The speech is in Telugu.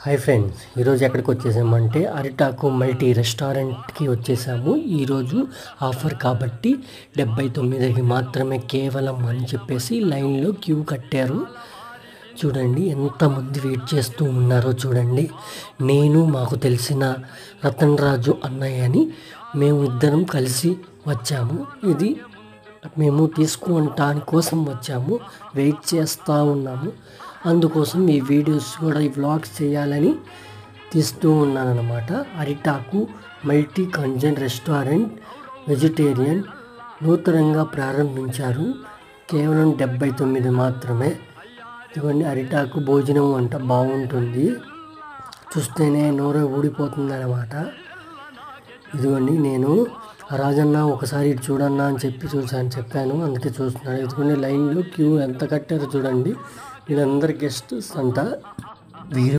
హాయ్ ఫ్రెండ్స్, ఈరోజు ఎక్కడికి వచ్చేసామంటే అరిటాకు మల్టీ రెస్టారెంట్కి వచ్చేసాము. ఈరోజు ఆఫర్ కాబట్టి 79కి మాత్రమే కేవలం అని చెప్పేసి లైన్లో క్యూ కట్టారు. చూడండి ఎంతమంది వెయిట్ చేస్తూ ఉన్నారో చూడండి. నేను మాకు తెలిసిన రతన్ రాజు అన్నయ్య అని మేము ఇద్దరం కలిసి వచ్చాము. ఇది మేము తీసుకుంటాని కోసం వచ్చాము, వెయిట్ చేస్తూ ఉన్నాము. అందుకోసం ఈ వీడియోస్ కూడా ఈ వ్లాగ్స్ చేయాలని తీస్తూ ఉన్నాను అన్నమాట. అరిటాకు మల్టీ కంజన్ రెస్టారెంట్ వెజిటేరియన్ నూతనంగా ప్రారంభించారు. కేవలం 79 మాత్రమే. ఇదిగోండి అరిటాకు భోజనం అంట బాగుంటుంది, చూస్తేనే నోరు ఊడిపోతుంది అన్నమాట. ఇదిగోండి నేను రాజన్న ఒకసారి ఇటు చూడన్నా అని చెప్పాను, అందుకే చూస్తున్నాను. ఇదిగోండి లైన్లో క్యూ ఎంత కట్టారో చూడండి. వీళ్ళందరూ గెస్ట్స్ అంట. వీరు